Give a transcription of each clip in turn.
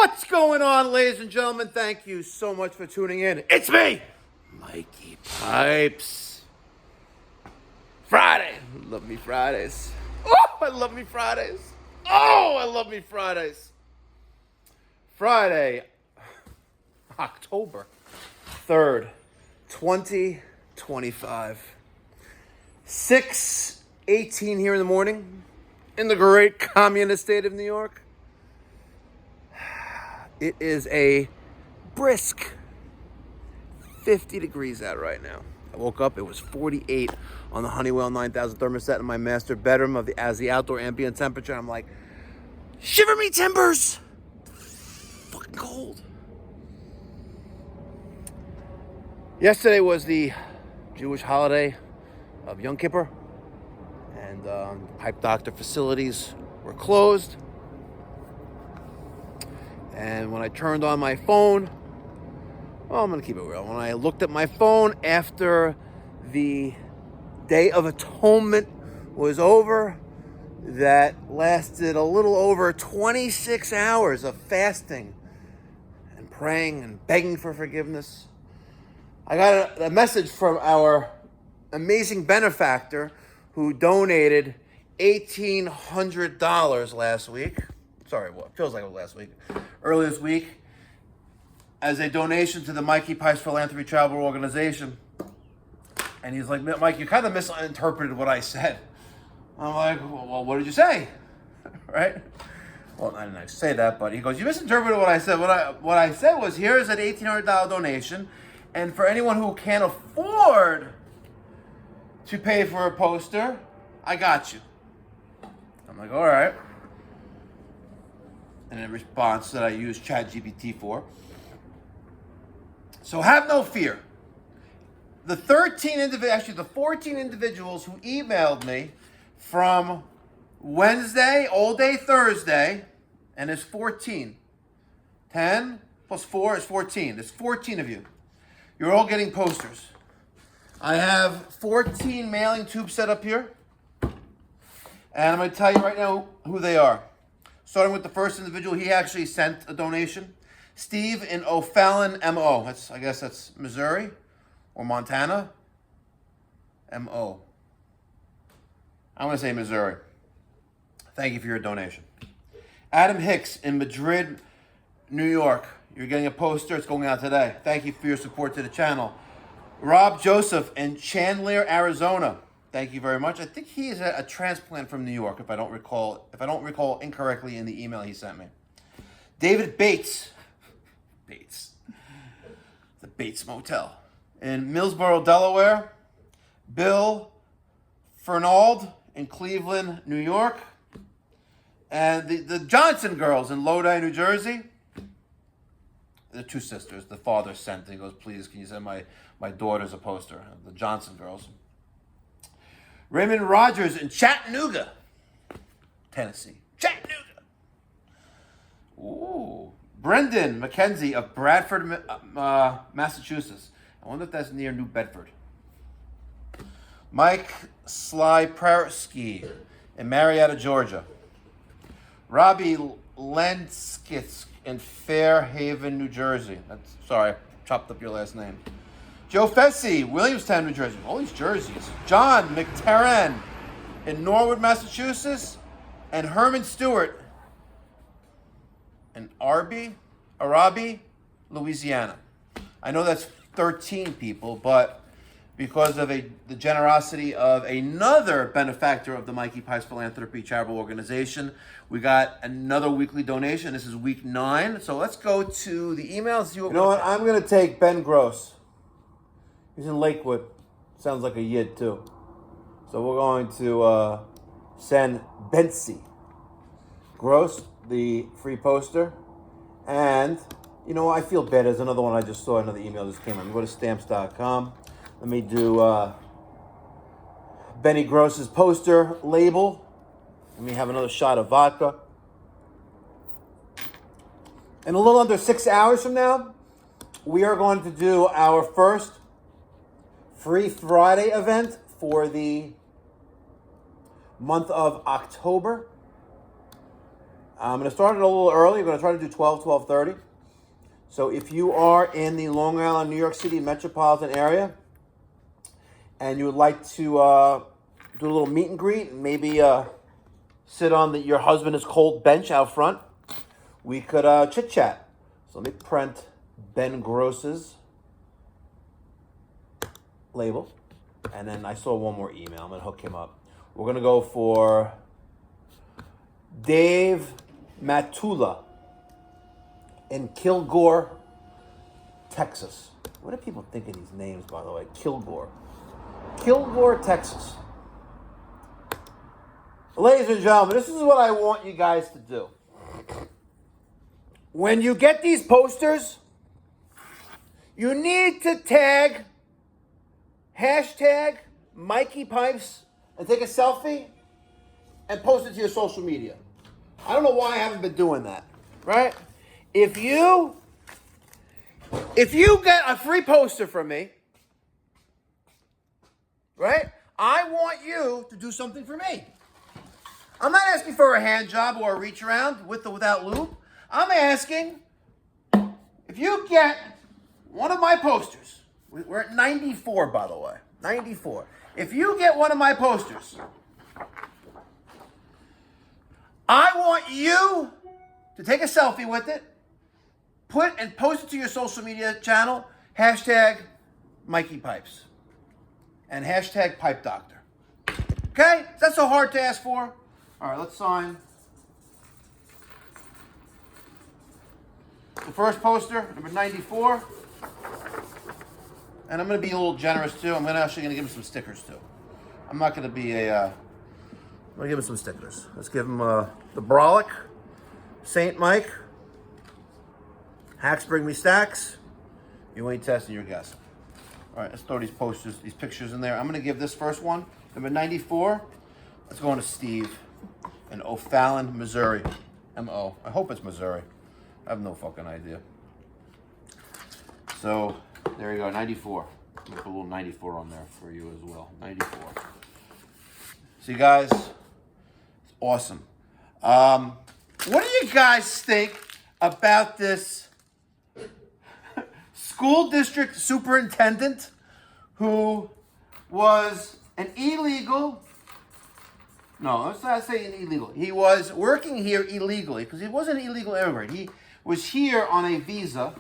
What's going on, ladies and gentlemen? Thank you so much for tuning in. It's me, Mikey Pipes. Friday. Love me Fridays. Oh, I love me Fridays. Oh, I love me Fridays. Friday, October 3rd, 2025. 6:18 here in the morning in the great communist state of New York. It is a brisk 50 degrees out right now. I woke up, it was 48 on the Honeywell 9000 thermostat in my master bedroom as the outdoor ambient temperature. I'm like, shiver me timbers! Fucking cold. Yesterday was the Jewish holiday of Yom Kippur, and pipe doctor facilities were closed. And when I turned on my phone, well, I'm going to keep it real. When I looked at my phone after the Day of Atonement was over, that lasted a little over 26 hours of fasting and praying and begging for forgiveness, I got a message from our amazing benefactor who donated $1,800 last week. Sorry, well, it feels like it was last week. Early this week, as a donation to the Mikey Pipes Philanthropy Charitable Organization. And he's like, Mike, you kind of misinterpreted what I said. I'm like, well, what did you say? Right? Well, I didn't actually say that, but he goes, you misinterpreted what I said. What I said was, here's an $1,800 donation, and for anyone who can't afford to pay for a poster, I got you. I'm like, all right. And in response that I use ChatGPT for. So have no fear. The 14 individuals who emailed me from Wednesday, all day Thursday, and it's 14. 10 plus 4 is 14. There's 14 of you. You're all getting posters. I have 14 mailing tubes set up here. And I'm going to tell you right now who they are. Starting with the first individual, he actually sent a donation. Steve in O'Fallon, MO. I guess that's Missouri or Montana. MO. I'm going to say Missouri. Thank you for your donation. Adam Hicks in Madrid, New York. You're getting a poster. It's going out today. Thank you for your support to the channel. Rob Joseph in Chandler, Arizona. Thank you very much. I think he is a transplant from New York, if I don't recall incorrectly in the email he sent me. David Bates. The Bates Motel in Millsboro, Delaware. Bill Fernald in Cleveland, New York. And the Johnson girls in Lodi, New Jersey. The two sisters. The father sent. He goes, please, can you send my daughters a poster? The Johnson girls. Raymond Rogers in Chattanooga, Tennessee. Chattanooga. Ooh. Brendan McKenzie of Bradford, Massachusetts. I wonder if that's near New Bedford. Mike Slypersky in Marietta, Georgia. Robbie Lenskitz in Fairhaven, New Jersey. Sorry, I chopped up your last name. Joe Fessy, Williamstown, New Jersey. All these jerseys. John McTerran in Norwood, Massachusetts. And Herman Stewart in Arabi, Louisiana. I know that's 13 people, but because of the generosity of another benefactor of the Mikey Pipes Philanthropy Charitable Organization, we got another weekly donation. This is week 9. So let's go to the emails. You know what? I'm going to take Ben Gross. He's in Lakewood. Sounds like a yid, too. So we're going to send Betsy Gross the free poster. And, you know, I feel bad. There's another one I just saw. Another email just came in. Go to stamps.com. Let me do Benny Gross's poster label. Let me have another shot of vodka. In a little under 6 hours from now, we are going to do our first Free Friday event for the month of October. I'm going to start it a little early. I'm going to try to do 12:30. So if you are in the Long Island, New York City metropolitan area, and you would like to do a little meet and greet, and maybe sit on your husband is cold bench out front, we could chit chat. So let me print Ben Gross's label. And then I saw one more email. I'm going to hook him up. We're going to go for Dave Matula in Kilgore, Texas. What do people think of these names, by the way? Kilgore, Texas. Ladies and gentlemen, this is what I want you guys to do. When you get these posters, you need to tag hashtag Mikey Pipes and take a selfie and post it to your social media. I don't know why I haven't been doing that, right? If you get a free poster from me, right, I want you to do something for me. I'm not asking for a hand job or a reach around with or without lube. I'm asking if you get one of my posters. We're at 94, by the way. 94. If you get one of my posters, I want you to take a selfie with it, put and post it to your social media channel, hashtag Mikey Pipes, and hashtag Pipe Doctor. Okay? Is that so hard to ask for? All right, let's sign. The first poster, number 94. And I'm going to be a little generous, too. I'm actually going to give him some stickers, too. I'm not going to be I'm going to give him some stickers. Let's give him the Brolic, St. Mike, Hacks Bring Me Stacks. You ain't testing your guess. All right, let's throw these posters, these pictures in there. I'm going to give this first one, number 94. Let's go on to Steve in O'Fallon, Missouri. M-O. I hope it's Missouri. I have no fucking idea. So, there you go, 94. Put a little 94 on there for you as well. 94. See, guys, it's awesome. What do you guys think about this school district superintendent who was an illegal? No, let's not say an illegal. He was working here illegally because he wasn't an illegal immigrant. He was here on a visa,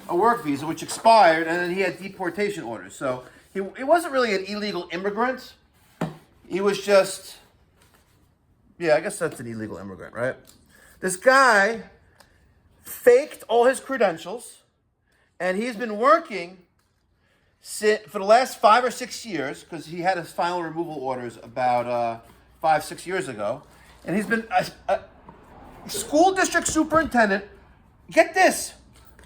a work visa, which expired, and then he had deportation orders. So he wasn't really an illegal immigrant. He was just, yeah, I guess that's an illegal immigrant, right? This guy faked all his credentials, and he's been working for the last 5 or 6 years, because he had his final removal orders about 5-6 years ago, and he's been a school district superintendent, get this,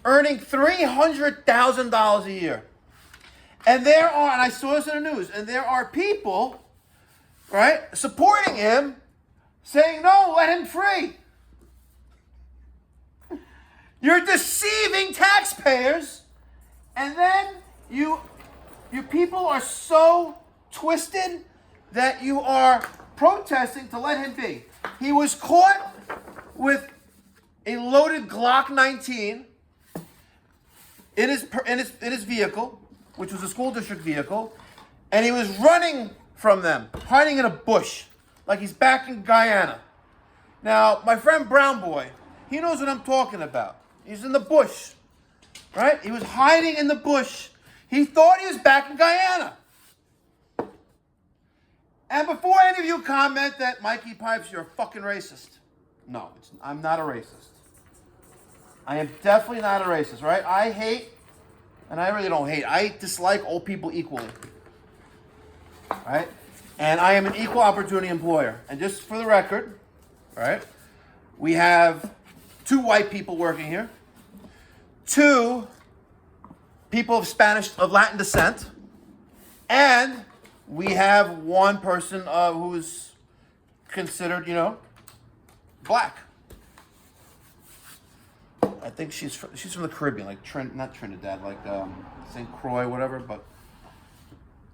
earning $300,000 a year. And I saw this in the news, and there are people, right, supporting him, saying, no, let him free. You're deceiving taxpayers, and then you people are so twisted that you are protesting to let him be. He was caught with a loaded Glock 19 in his vehicle, which was a school district vehicle, and he was running from them, hiding in a bush, like he's back in Guyana. Now, my friend Brown Boy, he knows what I'm talking about. He's in the bush, right? He was hiding in the bush. He thought he was back in Guyana. And before any of you comment that Mikey Pipes, you're a fucking racist. No, I'm not a racist. I am definitely not a racist, right? I hate, and I really don't hate, I dislike all people equally, right? And I am an equal opportunity employer. And just for the record, right, we have 2 white people working here, 2 people of Latin descent, and we have 1 person who's considered, black. I think she's from the Caribbean, like not Trinidad, like St. Croix, whatever. But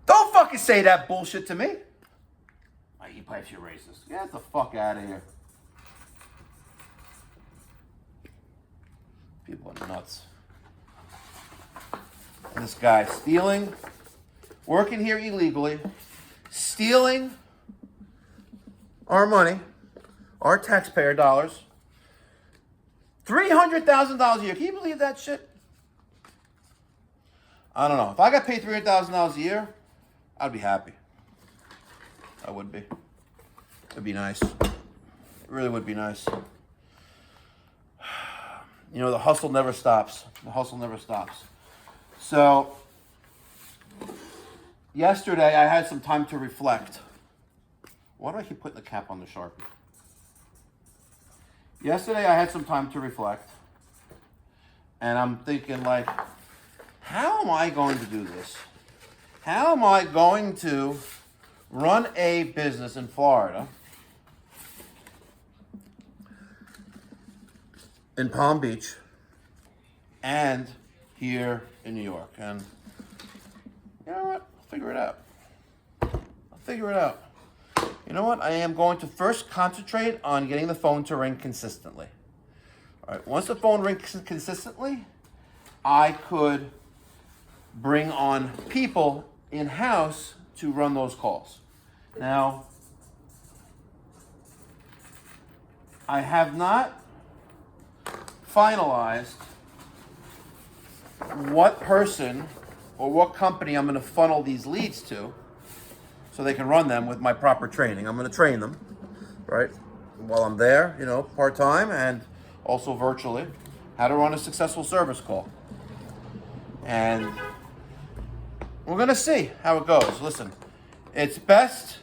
don't fucking say that bullshit to me. Mikey Pipes, you're racist. Get the fuck out of here. People are nuts. And this guy stealing, working here illegally, stealing our money, our taxpayer dollars, $300,000 a year. Can you believe that shit? I don't know. If I got paid $300,000 a year, I'd be happy. I would be. It'd be nice. It really would be nice. You know, the hustle never stops. The hustle never stops. So, yesterday I had some time to reflect. Why do I keep putting the cap on the Sharpie? Yesterday I had some time to reflect. And I'm thinking, like, how am I going to do this? How am I going to run a business in Florida, in Palm Beach, and here in New York? And you know what? I'll figure it out. I'll figure it out. You know what? I am going to first concentrate on getting the phone to ring consistently. All right. Once the phone rings consistently, I could bring on people in-house to run those calls. Now, I have not finalized what person or what company I'm going to funnel these leads to so they can run them with my proper training. I'm going to train them, right, while I'm there, you know, part-time and also virtually, how to run a successful service call. And we're going to see how it goes. Listen, it's best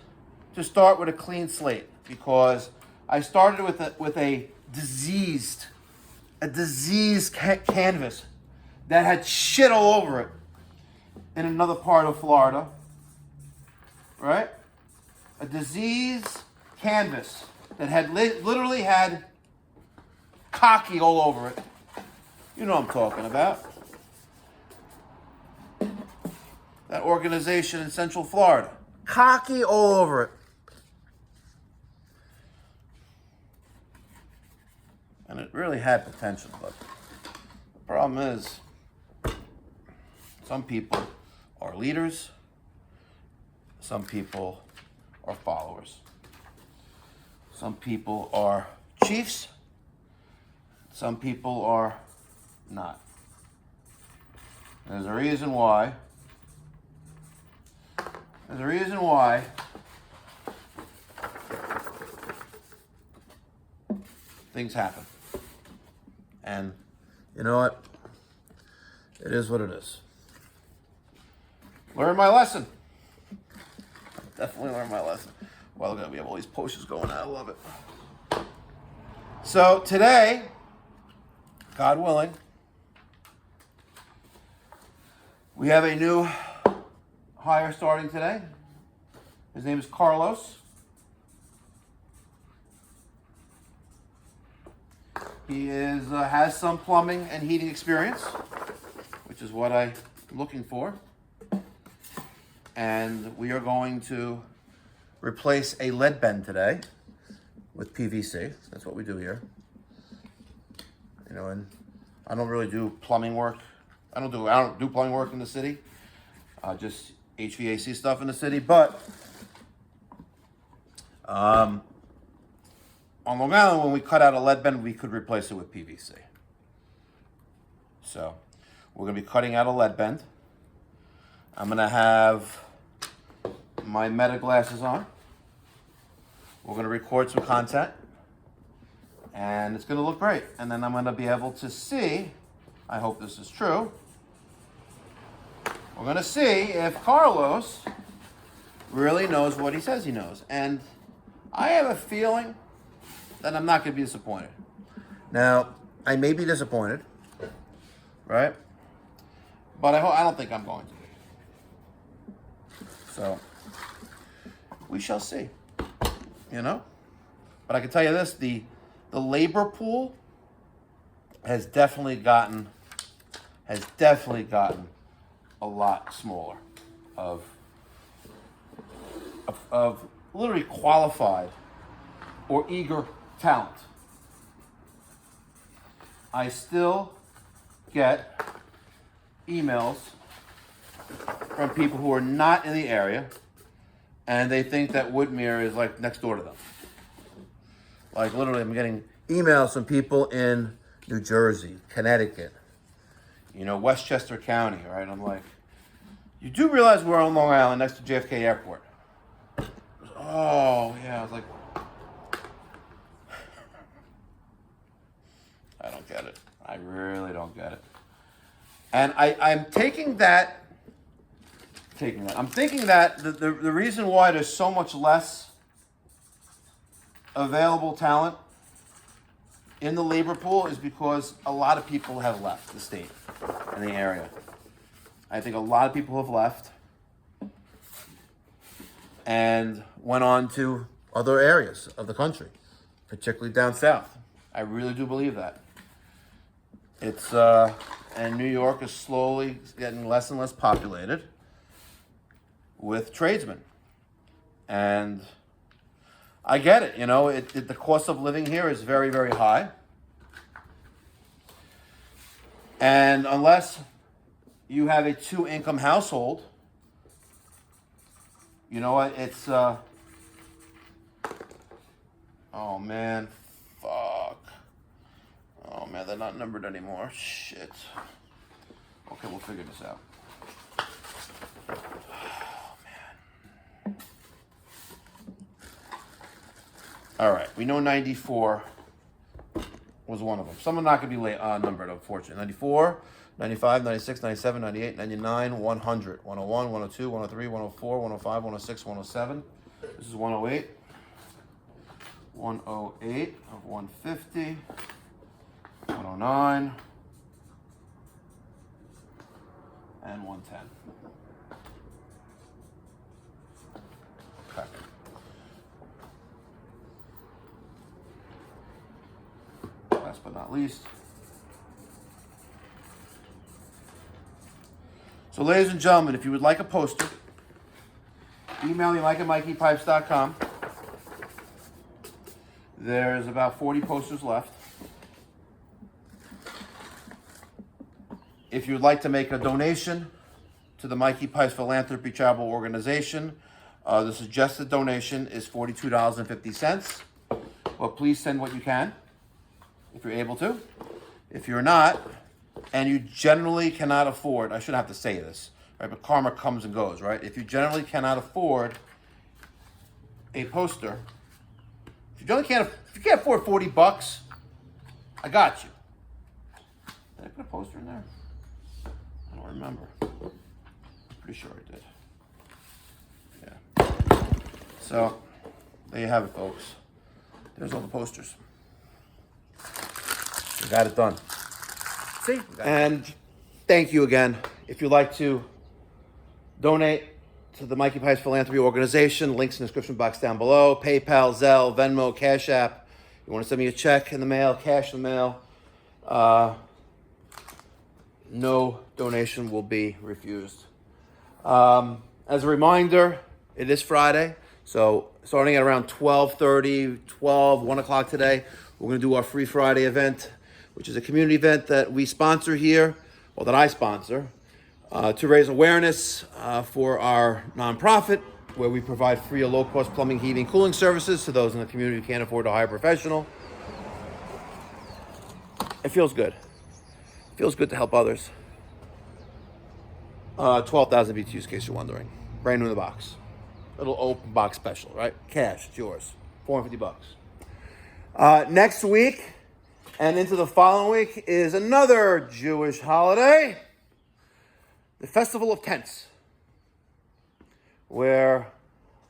to start with a clean slate because I started with a diseased canvas that had shit all over it in another part of Florida, right? A diseased canvas that had literally had cocky all over it. You know what I'm talking about. That organization in Central Florida. Cocky all over it. And it really had potential, but the problem is some people are leaders, some people are followers. Some people are chiefs, some people are not. There's a reason why. There's a reason why things happen. And you know what? It is what it is. Learn my lesson. Definitely learn my lesson. Well, we have all these posters going out. I love it. So today, God willing, we have a new hire starting today. His name is Carlos. He has some plumbing and heating experience, which is what I'm looking for. And we are going to replace a lead bend today with PVC. That's what we do here. You know, and I don't really do plumbing work. I don't do plumbing work in the city. Just HVAC stuff in the city, but on Long Island, when we cut out a lead bend, we could replace it with PVC. So we're going to be cutting out a lead bend. I'm going to have my meta glasses on. We're going to record some content, and it's going to look great. And then I'm going to be able to see, I hope this is true, we're going to see if Carlos really knows what he says he knows. And I have a feeling that I'm not going to be disappointed. Now, I may be disappointed, right? But I don't think I'm going to be. So, we shall see, you know? But I can tell you this, the labor pool has definitely gotten a lot smaller of literally qualified or eager talent. I still get emails from people who are not in the area, and they think that Woodmere is like next door to them. Like literally, I'm getting emails from people in New Jersey, Connecticut, Westchester County, right? I'm like, you do realize we're on Long Island next to JFK Airport? Oh, yeah. I was like, I don't get it. I really don't get it. And I'm thinking that the reason why there's so much less available talent in the labor pool is because a lot of people have left the state and the area. I think a lot of people have left and went on to other areas of the country, particularly down south. I really do believe that. It's and New York is slowly getting less and less populated with tradesmen. And I get it, the cost of living here is very, very high. And unless you have a 2-income household, you know what, it's, oh man, fuck. Oh man, they're not numbered anymore, shit. Okay, we'll figure this out. All right, we know 94 was one of them. Some are not going to be numbered, unfortunately. 94, 95, 96, 97, 98, 99, 100, 101, 102, 103, 104, 105, 106, 107. This is 108. 108 of 150. 109. And 110. Okay. Last but not least. So ladies and gentlemen, if you would like a poster, email me Mike at mikeypipes.com. There's about 40 posters left. If you would like to make a donation to the Mikey Pipes Philanthropy Charitable Organization, the suggested donation is $42.50. Well, please send what you can, if you're able to. If you're not, and you generally cannot afford, I shouldn't have to say this, right? But karma comes and goes, right? If you generally cannot afford a poster, if you can't afford $40, I got you. Did I put a poster in there? I don't remember. Pretty sure I did. Yeah. So there you have it, folks. There's all the posters. We got it done. See? And thank you again. If you'd like to donate to the Mikey Pipes Philanthropy Organization, links in the description box down below. PayPal, Zelle, Venmo, CashApp. You want to send me a check in the mail, cash in the mail. No donation will be refused. As a reminder, it is Friday. So starting at around 12:30, 1 o'clock today, we're going to do our Free Friday event, which is a community event that we sponsor here, or that I sponsor, to raise awareness for our nonprofit, where we provide free or low-cost plumbing, heating, cooling services to those in the community who can't afford to hire a professional. It feels good. It feels good to help others. 12,000 BTUs, in case you're wondering. Brand new in the box. Little open box special, right? Cash, it's yours. $450. Next week and into the following week is another Jewish holiday, the Festival of Tents, where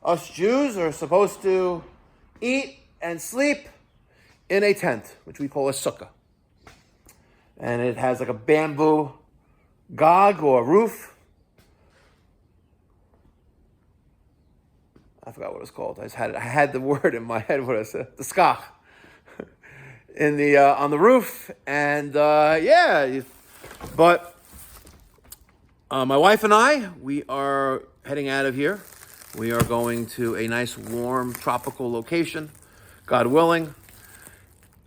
us Jews are supposed to eat and sleep in a tent, which we call a sukkah. And it has like a bamboo gog or roof. I forgot what it's called. I had the word in my head. What I said, the skach, in the on the roof, and yeah. But my wife and I, we are heading out of here. We are going to a nice, warm, tropical location, God willing.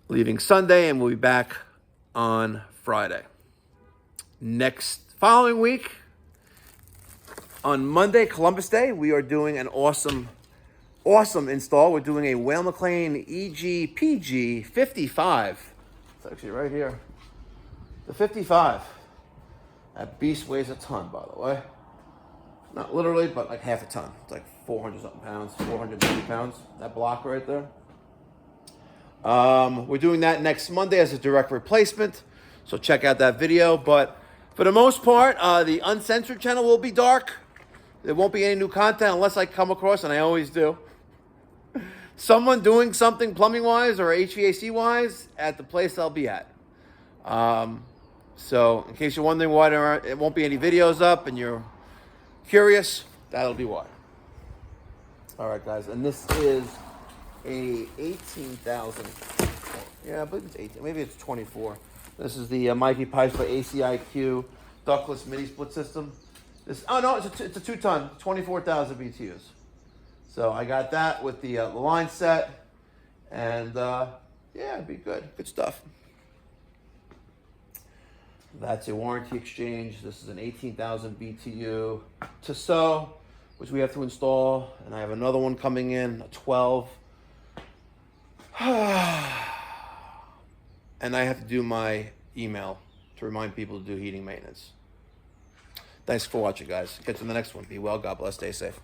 Leaving Sunday, and we'll be back on Friday. following week, on Monday, Columbus Day, we are doing an awesome install. We're doing a Weil-McLain EGPG 55. It's actually right here. The 55. That beast weighs a ton, by the way. Not literally, but like half a ton. It's like 400 something pounds, 450 pounds. That block right there. We're doing that next Monday as a direct replacement. So check out that video. But for the most part, the uncensored channel will be dark. There won't be any new content unless I come across, and I always do, someone doing something plumbing-wise or HVAC-wise at the place I'll be at. So in case you're wondering why it won't be any videos up and you're curious, that'll be why. All right, guys, and this is a 18,000. Yeah, I believe it's 18. Maybe it's 24. This is the Mikey Pipes by ACIQ ductless mini split system. It's a 2-ton, 24,000 BTUs. So I got that with the line set, and yeah, it'd be good stuff. That's a warranty exchange. This is an 18,000 BTU Tissot, which we have to install, and I have another one coming in, a 12. And I have to do my email to remind people to do heating maintenance. Thanks for watching, guys. Get to the next one. Be well. God bless. Stay safe.